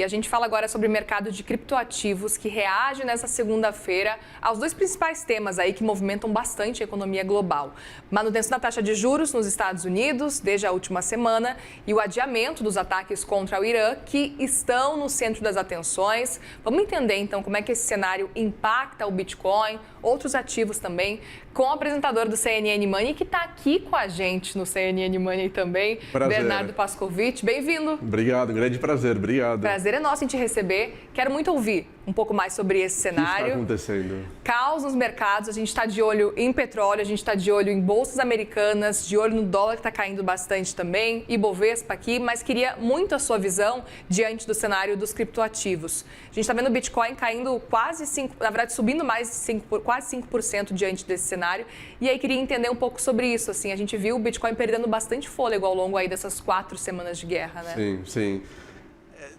E a gente fala agora sobre o mercado de criptoativos que reage nessa segunda-feira aos dois principais temas aí que movimentam bastante a economia global. Manutenção da taxa de juros nos Estados Unidos desde a última semana e o adiamento dos ataques contra o Irã que estão no centro das atenções. Vamos entender então como é que esse cenário impacta o Bitcoin, outros ativos também, com o apresentador do CNN Money que está aqui com a gente no CNN Money também, Prazer. Bernardo Pascovitch. Bem-vindo. Obrigado, grande prazer, obrigado. Prazer é nosso em te receber. Quero muito ouvir um pouco mais sobre esse cenário. O que está acontecendo? Caos nos mercados, a gente está de olho em petróleo, a gente está de olho em bolsas americanas, de olho no dólar que está caindo bastante também, Ibovespa aqui, mas queria muito a sua visão diante do cenário dos criptoativos. A gente está vendo o Bitcoin caindo quase 5%, na verdade subindo mais de 5%, quase 5% diante desse cenário. E aí queria entender um pouco sobre isso. Assim, a gente viu o Bitcoin perdendo bastante fôlego ao longo aí dessas 4 semanas de guerra, né? Sim, sim.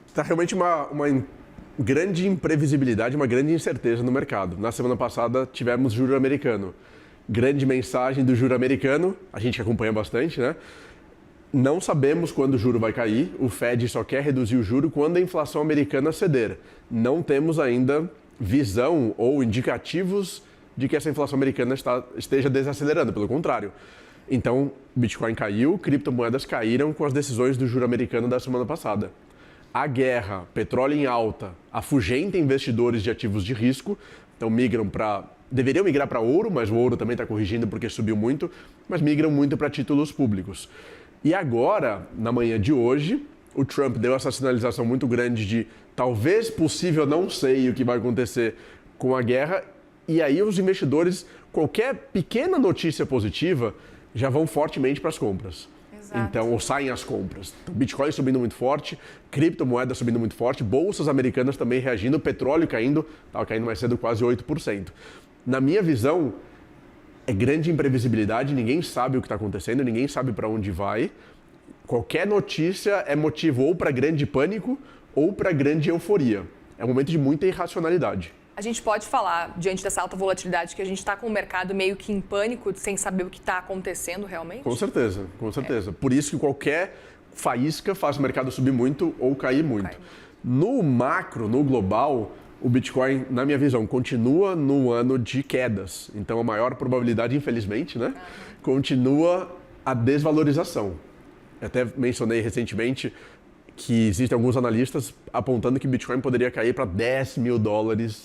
Está realmente uma grande imprevisibilidade, uma grande incerteza no mercado. Na semana passada tivemos juro americano. Grande mensagem do juro americano, a gente acompanha bastante, né? Não sabemos quando o juro vai cair, o Fed só quer reduzir o juro quando a inflação americana ceder. Não temos ainda visão ou indicativos de que essa inflação americana esteja desacelerando, pelo contrário. Então, Bitcoin caiu, criptomoedas caíram com as decisões do juro americano da semana passada. A guerra, petróleo em alta, afugenta investidores de ativos de risco, então deveriam migrar para ouro, mas o ouro também está corrigindo porque subiu muito, mas migram muito para títulos públicos. E agora, na manhã de hoje, o Trump deu essa sinalização muito grande de talvez possível, não sei o que vai acontecer com a guerra, e aí os investidores, qualquer pequena notícia positiva, já vão fortemente para as compras. Então, ou saem as compras. Então, Bitcoin subindo muito forte, criptomoedas subindo muito forte, bolsas americanas também reagindo, petróleo caindo, estava caindo mais cedo quase 8%. Na minha visão, é grande imprevisibilidade, ninguém sabe o que está acontecendo, ninguém sabe para onde vai. Qualquer notícia é motivo ou para grande pânico ou para grande euforia. É um momento de muita irracionalidade. A gente pode falar, diante dessa alta volatilidade, que a gente está com o mercado meio que em pânico, sem saber o que está acontecendo realmente? Com certeza, com certeza. Por isso que qualquer faísca faz o mercado subir muito ou cair muito. No macro, no global, o Bitcoin, na minha visão, continua no ano de quedas. Então, a maior probabilidade, infelizmente, né, continua a desvalorização. Eu até mencionei recentemente que existem alguns analistas apontando que Bitcoin poderia cair para $10 mil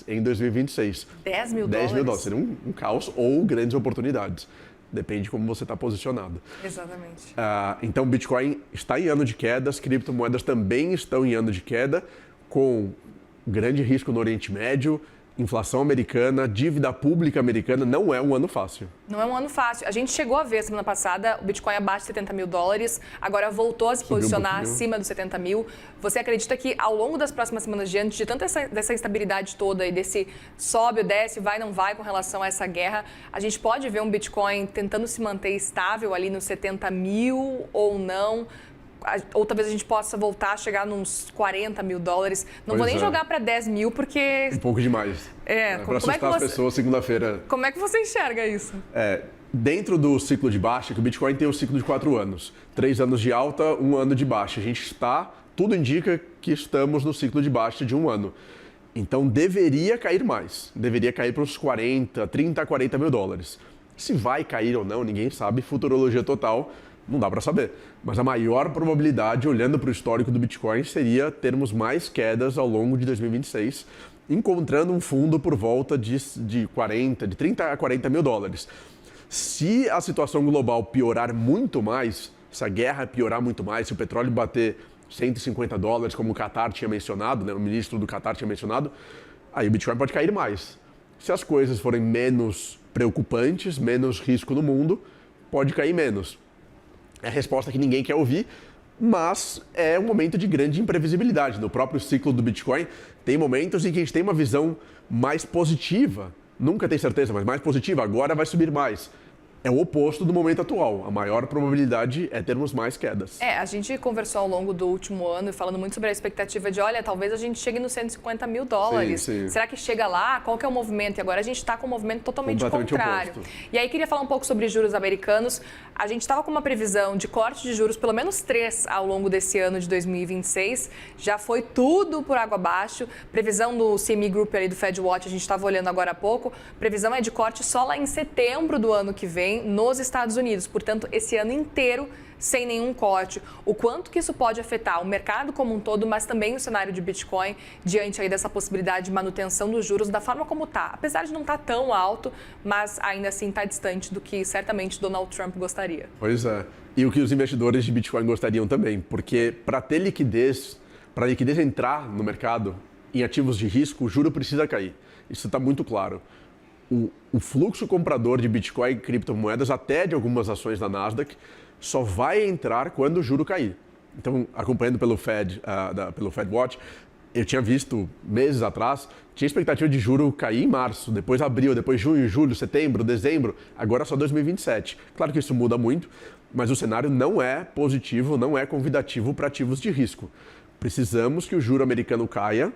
em 2026. 10 mil 10 mil dólares. Seria um caos ou grandes oportunidades. Depende de como você está posicionado. Exatamente. Então, Bitcoin está em ano de queda, as criptomoedas também estão em ano de queda, com grande risco no Oriente Médio, inflação americana, dívida pública americana. Não é um ano fácil. Não é um ano fácil. A gente chegou a ver semana passada o Bitcoin abaixo de 70 mil dólares, agora voltou a se posicionar acima dos 70 mil. Você acredita que ao longo das próximas semanas, diante de tanta dessa instabilidade toda e desse sobe ou desce, vai não vai com relação a essa guerra, a gente pode ver um Bitcoin tentando se manter estável ali nos 70 mil ou não? Ou talvez a gente possa voltar a chegar nos 40 mil dólares. Não vou nem jogar para 10 mil, porque... Um pouco demais. Para assustar as pessoas segunda-feira. Como é que você enxerga isso? Dentro do ciclo de baixa, que o Bitcoin tem um ciclo de 4 anos. 3 anos de alta, 1 ano de baixa. Tudo indica que estamos no ciclo de baixa de 1 ano. Então, deveria cair mais. Deveria cair para os 30 a 40 mil dólares. Se vai cair ou não, ninguém sabe. Futurologia total, não dá para saber. Mas a maior probabilidade, olhando para o histórico do Bitcoin, seria termos mais quedas ao longo de 2026, encontrando um fundo por volta de 30 a 40 mil dólares. Se a situação global piorar muito mais, se a guerra piorar muito mais, se o petróleo bater 150 dólares, como o Qatar tinha mencionado, né, o ministro do Qatar tinha mencionado, aí o Bitcoin pode cair mais. Se as coisas forem menos preocupantes, menos risco no mundo, pode cair menos. É a resposta que ninguém quer ouvir, mas é um momento de grande imprevisibilidade. No próprio ciclo do Bitcoin, tem momentos em que a gente tem uma visão mais positiva. Nunca tem certeza, mas mais positiva. Agora vai subir mais. é o oposto do momento atual. A maior probabilidade é termos mais quedas. A gente conversou ao longo do último ano falando muito sobre a expectativa de, olha, talvez a gente chegue nos 150 mil dólares. Sim. Será que chega lá? Qual que é o movimento? E agora a gente está com um movimento totalmente contrário. Oposto. E aí queria falar um pouco sobre juros americanos. A gente estava com uma previsão de corte de juros, pelo menos 3 ao longo desse ano de 2026. Já foi tudo por água abaixo. Previsão do CME Group ali do FedWatch, a gente estava olhando agora há pouco. Previsão é de corte só lá em setembro do ano que vem nos Estados Unidos. Portanto, esse ano inteiro sem nenhum corte. O quanto que isso pode afetar o mercado como um todo, mas também o cenário de Bitcoin, diante aí dessa possibilidade de manutenção dos juros da forma como está. Apesar de não estar tão alto, mas ainda assim está distante do que certamente Donald Trump gostaria. Pois é. E o que os investidores de Bitcoin gostariam também, porque para ter liquidez, para a liquidez entrar no mercado em ativos de risco, o juro precisa cair. Isso está muito claro. O fluxo comprador de Bitcoin e criptomoedas, até de algumas ações da Nasdaq, só vai entrar quando o juro cair. Então, acompanhando pelo FedWatch, eu tinha visto meses atrás, tinha expectativa de juro cair em março, depois abril, depois junho, julho, setembro, dezembro, agora só 2027. Claro que isso muda muito, mas o cenário não é positivo, não é convidativo para ativos de risco. Precisamos que o juro americano caia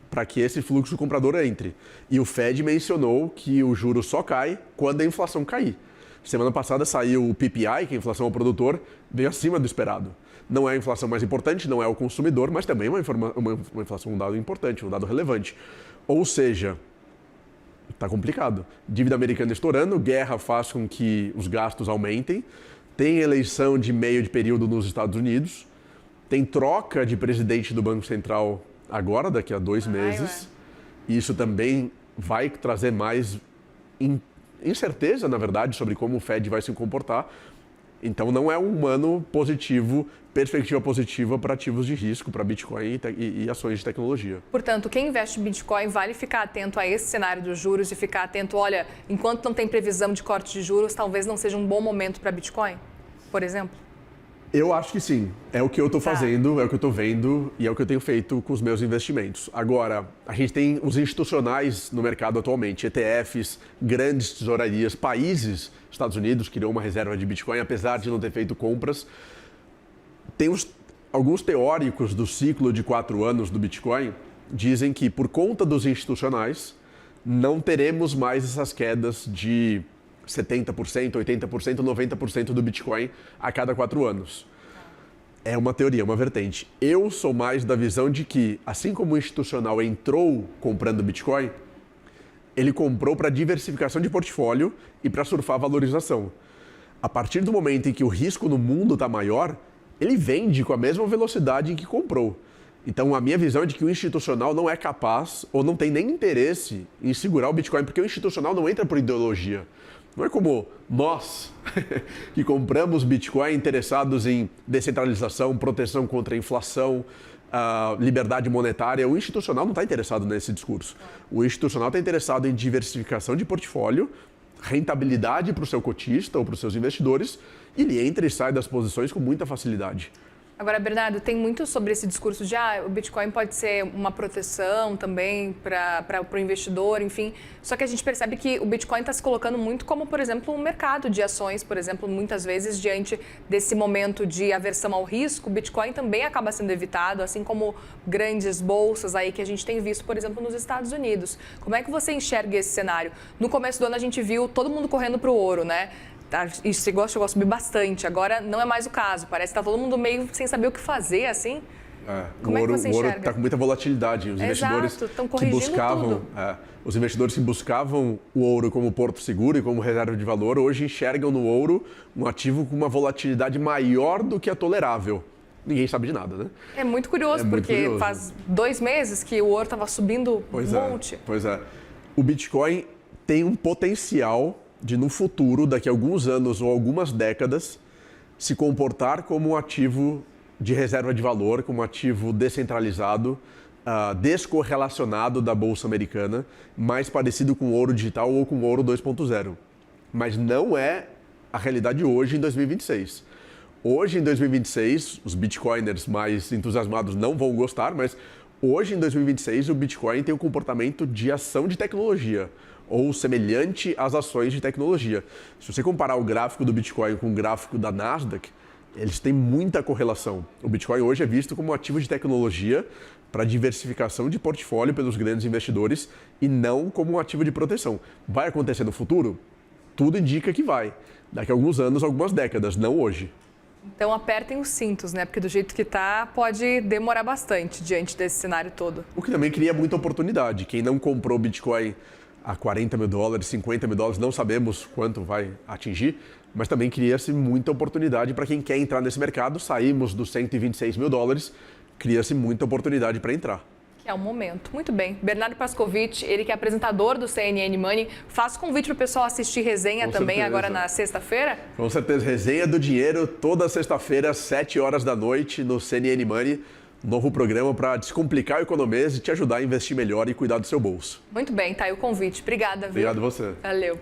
para que esse fluxo comprador entre. E o Fed mencionou que o juro só cai quando a inflação cair. Semana passada saiu o PPI, que é a inflação ao produtor, veio acima do esperado. Não é a inflação mais importante, não é o consumidor, mas também uma inflação, um dado importante, um dado relevante. Ou seja, está complicado. Dívida americana estourando, guerra faz com que os gastos aumentem, tem eleição de meio de período nos Estados Unidos, tem troca de presidente do Banco Central agora, daqui a 2 meses. Isso também vai trazer mais incerteza, na verdade, sobre como o Fed vai se comportar. Então, não é um ano positivo, perspectiva positiva para ativos de risco, para Bitcoin e ações de tecnologia. Portanto, quem investe em Bitcoin vale ficar atento a esse cenário dos juros e ficar atento, olha, enquanto não tem previsão de corte de juros, talvez não seja um bom momento para Bitcoin, por exemplo? Eu acho que sim. É o que eu estou fazendo, é o que eu estou vendo e é o que eu tenho feito com os meus investimentos. Agora, a gente tem os institucionais no mercado atualmente, ETFs, grandes tesourarias, países, Estados Unidos criou uma reserva de Bitcoin, apesar de não ter feito compras. Tem alguns teóricos do ciclo de 4 anos do Bitcoin dizem que por conta dos institucionais não teremos mais essas quedas de 70%, 80%, 90% do Bitcoin a cada 4 anos. É uma teoria, uma vertente. Eu sou mais da visão de que, assim como o institucional entrou comprando Bitcoin, ele comprou para diversificação de portfólio e para surfar a valorização. A partir do momento em que o risco no mundo está maior, ele vende com a mesma velocidade em que comprou. Então, a minha visão é de que o institucional não é capaz ou não tem nem interesse em segurar o Bitcoin, porque o institucional não entra por ideologia. Não é como nós, que compramos Bitcoin interessados em descentralização, proteção contra a inflação, liberdade monetária. O institucional não está interessado nesse discurso. O institucional está interessado em diversificação de portfólio, rentabilidade para o seu cotista ou para os seus investidores, e ele entra e sai das posições com muita facilidade. Agora, Bernardo, tem muito sobre esse discurso de o Bitcoin pode ser uma proteção também para o investidor, enfim. Só que a gente percebe que o Bitcoin está se colocando muito como, por exemplo, um mercado de ações, por exemplo, muitas vezes diante desse momento de aversão ao risco, o Bitcoin também acaba sendo evitado, assim como grandes bolsas aí que a gente tem visto, por exemplo, nos Estados Unidos. Como é que você enxerga esse cenário? No começo do ano a gente viu todo mundo correndo para o ouro, né? Isso chegou a subir bastante, agora não é mais o caso, parece que está todo mundo meio sem saber o que fazer, assim. Como é que você enxerga? O ouro está com muita volatilidade, os investidores que buscavam, os investidores que buscavam o ouro como porto seguro e como reserva de valor, hoje enxergam no ouro um ativo com uma volatilidade maior do que a tolerável. Ninguém sabe de nada, né? É muito curioso, porque faz 2 meses que o ouro estava subindo monte. Pois é. O Bitcoin tem um potencial de, no futuro, daqui a alguns anos ou algumas décadas, se comportar como um ativo de reserva de valor, como um ativo descentralizado, descorrelacionado da Bolsa Americana, mais parecido com o ouro digital ou com o ouro 2.0. Mas não é a realidade hoje, em 2026. Hoje, em 2026, os bitcoiners mais entusiasmados não vão gostar, mas hoje, em 2026, o Bitcoin tem um comportamento de ação de tecnologia. ou semelhante às ações de tecnologia. Se você comparar o gráfico do Bitcoin com o gráfico da Nasdaq, eles têm muita correlação. O Bitcoin hoje é visto como um ativo de tecnologia para diversificação de portfólio pelos grandes investidores e não como um ativo de proteção. Vai acontecer no futuro? Tudo indica que vai. Daqui a alguns anos, algumas décadas, não hoje. Então apertem os cintos, né? Porque do jeito que está, pode demorar bastante diante desse cenário todo. O que também cria muita oportunidade. Quem não comprou Bitcoin a 40 mil dólares, 50 mil dólares, não sabemos quanto vai atingir, mas também cria-se muita oportunidade para quem quer entrar nesse mercado. Saímos dos 126 mil dólares, cria-se muita oportunidade para entrar. Que é o momento. Muito bem. Bernardo Pascovitch, ele que é apresentador do CNN Money, faz convite para o pessoal assistir resenha Com também certeza. Agora na sexta-feira? Com certeza, resenha do dinheiro toda sexta-feira, às 7 horas da noite, no CNN Money. Novo programa para descomplicar o economês e te ajudar a investir melhor e cuidar do seu bolso. Muito bem, tá aí o convite. Obrigada, viu? Obrigado a você. Valeu.